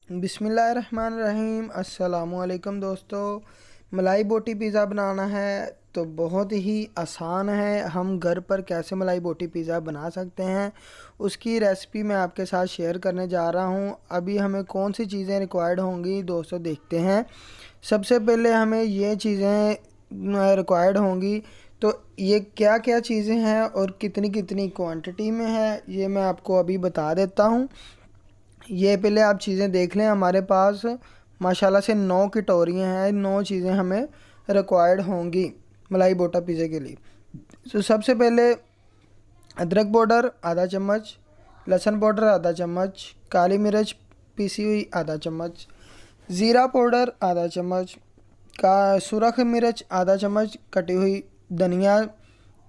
बिस्मिल्लाहिर्रहमानिर्रहीम। अस्सलाम वालेकुम दोस्तों। मलाई बोटी पिज़्ज़ा बनाना है तो बहुत ही आसान है। हम घर पर कैसे मलाई बोटी पिज़्ज़ा बना सकते हैं उसकी रेसिपी मैं आपके साथ शेयर करने जा रहा हूं। अभी हमें कौन सी चीज़ें रिक्वायर्ड होंगी दोस्तों देखते हैं। सबसे पहले हमें ये चीज़ें रिक्वायर्ड होंगी। तो ये क्या क्या चीज़ें हैं और कितनी कितनी क्वांटिटी में है ये मैं आपको अभी बता देता हूँ। ये पहले आप चीज़ें देख लें। हमारे पास माशाल्लाह से 9 कटोरियाँ हैं। 9 चीज़ें हमें रिक्वायर्ड होंगी मलाई बोटा पिज़्ज़ा के लिए। तो सबसे पहले अदरक पाउडर आधा चम्मच, लहसुन पाउडर आधा चम्मच, काली मिर्च पीसी हुई आधा चम्मच, ज़ीरा पाउडर आधा चम्मच, का सुरख मिर्च आधा चम्मच, कटी हुई धनिया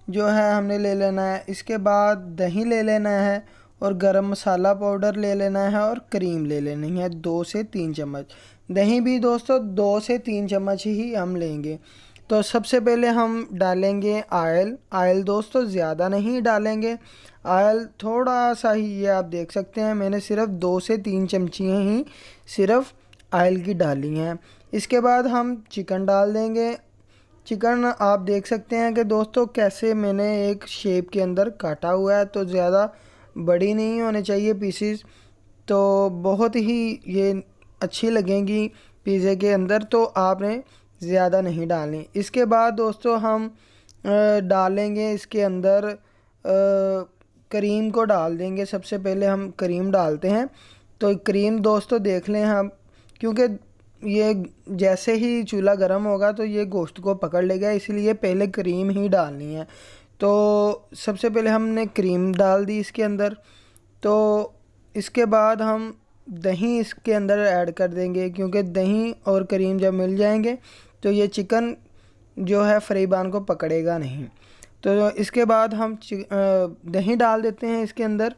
जो है हमने ले लेना है। इसके बाद दही ले लेना है और गरम मसाला पाउडर ले लेना है और क्रीम ले लेनी है 2 से 3 चम्मच। दही भी दोस्तों 2 से 3 चम्मच ही हम लेंगे। तो सबसे पहले हम डालेंगे ऑयल दोस्तों ज़्यादा नहीं डालेंगे। ऑयल थोड़ा सा ही, ये आप देख सकते हैं मैंने सिर्फ 2 से 3 चमचियाँ ही सिर्फ ऑयल की डाली हैं। इसके बाद हम चिकन डाल देंगे। चिकन आप देख सकते हैं कि दोस्तों कैसे मैंने एक शेप के अंदर काटा हुआ है, तो ज़्यादा बड़ी नहीं होने चाहिए पीसीस, तो बहुत ही ये अच्छी लगेंगी पिज़्ज़े के अंदर, तो आपने ज़्यादा नहीं डालनी। इसके बाद दोस्तों हम डालेंगे इसके अंदर क्रीम को डाल देंगे। सबसे पहले हम क्रीम डालते हैं। तो क्रीम दोस्तों देख लें हम, क्योंकि ये जैसे ही चूल्हा गर्म होगा तो ये गोश्त को पकड़ लेगा, इसलिए पहले क्रीम ही डालनी है। तो सबसे पहले हमने क्रीम डाल दी इसके अंदर। तो इसके बाद हम दही इसके अंदर ऐड कर देंगे, क्योंकि दही और क्रीम जब मिल जाएंगे तो ये चिकन जो है फ्राईबान को पकड़ेगा नहीं। तो इसके बाद हम दही डाल देते हैं इसके अंदर,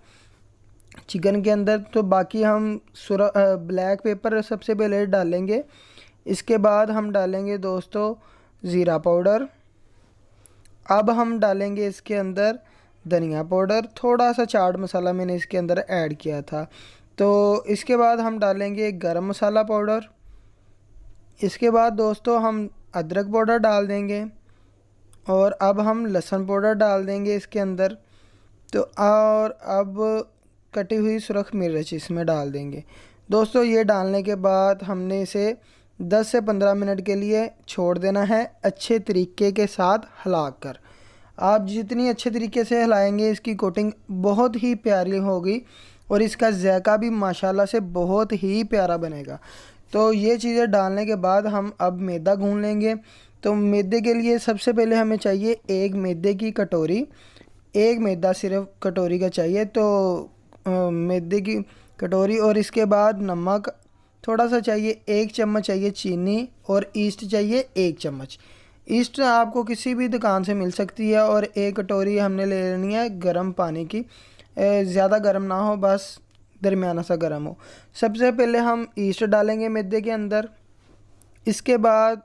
चिकन के अंदर। तो बाकी हम ब्लैक पेपर सबसे पहले डालेंगे। इसके बाद हम डालेंगे दोस्तों ज़ीरा पाउडर। अब हम डालेंगे इसके अंदर धनिया पाउडर, थोड़ा सा चाट मसाला मैंने इसके अंदर ऐड किया था। तो इसके बाद हम डालेंगे गरम मसाला पाउडर। इसके बाद दोस्तों हम अदरक पाउडर डाल देंगे और अब हम लहसुन पाउडर डाल देंगे इसके अंदर। तो और अब कटी हुई सुरख मिर्च इसमें डाल देंगे। दोस्तों ये डालने के बाद हमने इसे 10 से 15 मिनट के लिए छोड़ देना है, अच्छे तरीके के साथ हिलाकर। आप जितनी अच्छे तरीके से हिलाएंगे इसकी कोटिंग बहुत ही प्यारी होगी और इसका जायका भी माशाल्लाह से बहुत ही प्यारा बनेगा। तो ये चीज़ें डालने के बाद हम अब मैदा गूंद लेंगे। तो मैदे के लिए सबसे पहले हमें चाहिए एक मैदे की कटोरी। एक मैदा सिर्फ कटोरी का चाहिए, तो मैदे की कटोरी। और इसके बाद नमक थोड़ा सा चाहिए, 1 चम्मच चाहिए चीनी, और ईस्ट चाहिए 1 चम्मच। ईस्ट आपको किसी भी दुकान से मिल सकती है। और 1 कटोरी हमने ले लेनी है गर्म पानी की, ज़्यादा गर्म ना हो, बस दरमियाना सा गर्म हो। सबसे पहले हम ईस्ट डालेंगे मैदे के अंदर। इसके बाद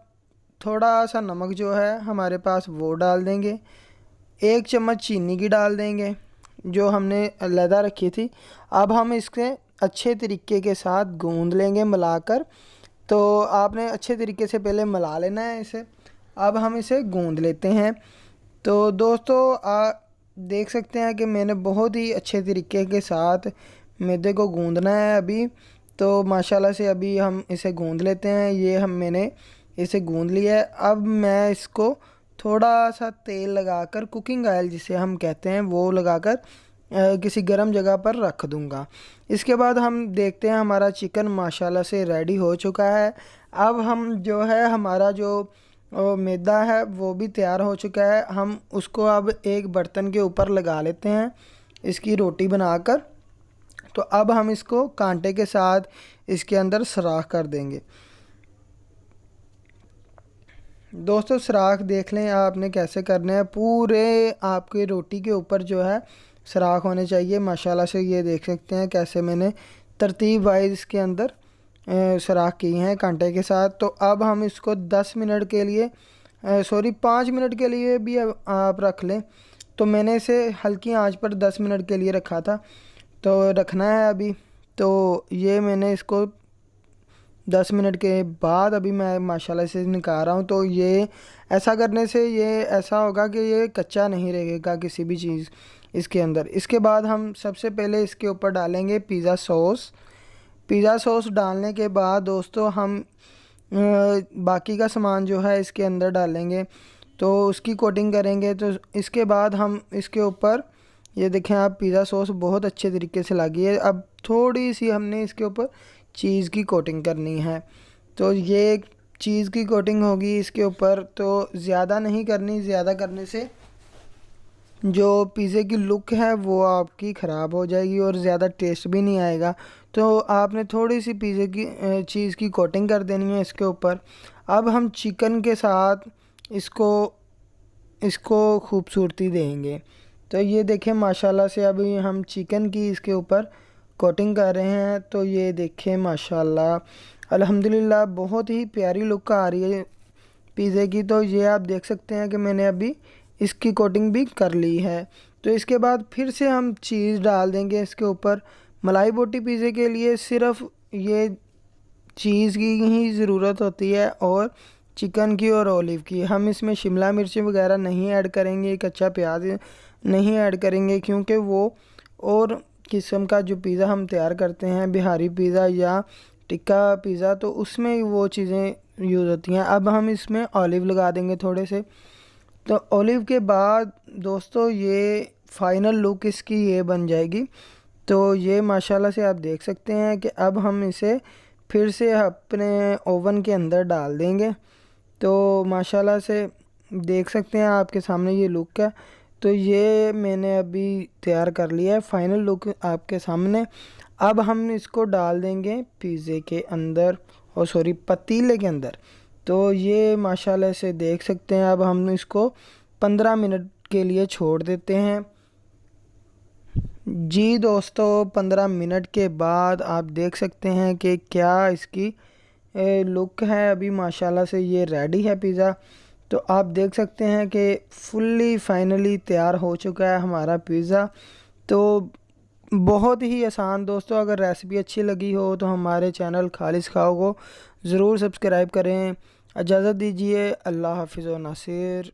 थोड़ा सा नमक जो है हमारे पास वो डाल देंगे। 1 चम्मच चीनी की डाल देंगे जो हमने अलहदा रखी थी। अब हम इसके अच्छे तरीके के साथ गूंद लेंगे मिलाकर। तो आपने अच्छे तरीके से पहले मिला लेना है इसे। अब हम इसे गूंद लेते हैं। तो दोस्तों देख सकते हैं कि मैंने बहुत ही अच्छे तरीके के साथ मैदे को गूंदना है अभी। तो माशाल्लाह से अभी हम इसे गूंद लेते हैं। ये मैंने इसे गूंद लिया है। अब मैं इसको थोड़ा सा तेल लगाकर, कुकिंग ऑयल जिसे हम कहते हैं, वो लगाकर किसी गर्म जगह पर रख दूंगा। इसके बाद हम देखते हैं हमारा चिकन माशाल्लाह से रेडी हो चुका है। अब हम जो है हमारा जो मैदा है वो भी तैयार हो चुका है। हम उसको अब एक बर्तन के ऊपर लगा लेते हैं इसकी रोटी बनाकर। तो अब हम इसको कांटे के साथ इसके अंदर सुराख कर देंगे। दोस्तों सुराख देख लें आपने कैसे करने हैं, पूरे आपके रोटी के ऊपर जो है सुराख होने चाहिए। माशाल्लाह से ये देख सकते हैं कैसे मैंने तरतीब वाइज इसके अंदर सुराख की हैं कांटे के साथ। तो अब हम इसको 10 मिनट के लिए, सॉरी 5 मिनट के लिए भी आप रख लें। तो मैंने इसे हल्की आंच पर 10 मिनट के लिए रखा था, तो रखना है अभी। तो ये मैंने इसको 10 मिनट के बाद अभी मैं माशाल्लाह से निकाल रहा हूँ। तो ये ऐसा करने से ये ऐसा होगा कि ये कच्चा नहीं रहेगा किसी भी चीज़ इसके अंदर। इसके बाद हम सबसे पहले इसके ऊपर डालेंगे पिज़्ज़ा सॉस। पिज़्ज़ा सॉस डालने के बाद दोस्तों हम बाकी का सामान जो है इसके अंदर डालेंगे, तो उसकी कोटिंग करेंगे। तो इसके बाद हम इसके ऊपर ये देखें आप, पिज़्ज़ा सॉस बहुत अच्छे तरीके से लगी है। अब थोड़ी सी हमने इसके ऊपर चीज़ की कोटिंग करनी है। तो ये चीज़ की कोटिंग होगी इसके ऊपर, तो ज़्यादा नहीं करनी, ज़्यादा करने से जो पिज़्ज़े की लुक है वो आपकी ख़राब हो जाएगी और ज़्यादा टेस्ट भी नहीं आएगा। तो आपने थोड़ी सी पिज़्ज़े की चीज़ की कोटिंग कर देनी है इसके ऊपर। अब हम चिकन के साथ इसको खूबसूरती देंगे। तो ये देखें माशाल्लाह से अभी हम चिकन की इसके ऊपर कोटिंग कर रहे हैं। तो ये देखें माशाल्लाह अल्हम्दुलिल्लाह बहुत ही प्यारी लुक आ रही है पिज़्ज़े की। तो ये आप देख सकते हैं कि मैंने अभी इसकी कोटिंग भी कर ली है। तो इसके बाद फिर से हम चीज़ डाल देंगे इसके ऊपर। मलाई बोटी पिज़्ज़े के लिए सिर्फ ये चीज़ की ही ज़रूरत होती है और चिकन की और ऑलिव की। हम इसमें शिमला मिर्च वगैरह नहीं ऐड करेंगे, कच्चा प्याज नहीं ऐड करेंगे, क्योंकि वो और किस्म का जो पिज़्ज़ा हम तैयार करते हैं बिहारी पिज़्ज़ा या टिक्का पिज़्ज़ा, तो उसमें वो चीज़ें यूज़ होती हैं। अब हम इसमें ऑलिव लगा देंगे थोड़े से। तो ऑलिव के बाद दोस्तों ये फ़ाइनल लुक इसकी ये बन जाएगी। तो ये माशाल्लाह से आप देख सकते हैं कि अब हम इसे फिर से अपने ओवन के अंदर डाल देंगे। तो माशाल्लाह से देख सकते हैं आपके सामने ये लुक है। तो ये मैंने अभी तैयार कर लिया है, फ़ाइनल लुक आपके सामने। अब हम इसको डाल देंगे पिज़्ज़े के अंदर, और सॉरी पतीले के अंदर। तो ये माशाल्लाह से देख सकते हैं। अब हम इसको 15 मिनट के लिए छोड़ देते हैं। जी दोस्तों 15 मिनट के बाद आप देख सकते हैं कि क्या इसकी लुक है। अभी माशाल्लाह से ये रेडी है पिज़्ज़ा। तो आप देख सकते हैं कि फुल्ली फाइनली तैयार हो चुका है हमारा पिज़्ज़ा। तो बहुत ही आसान दोस्तों, अगर रेसिपी अच्छी लगी हो तो हमारे चैनल खालिस खाओ को ज़रूर सब्सक्राइब करें। इजाज़त दीजिए, अल्लाह हाफ़िज़ व नासिर।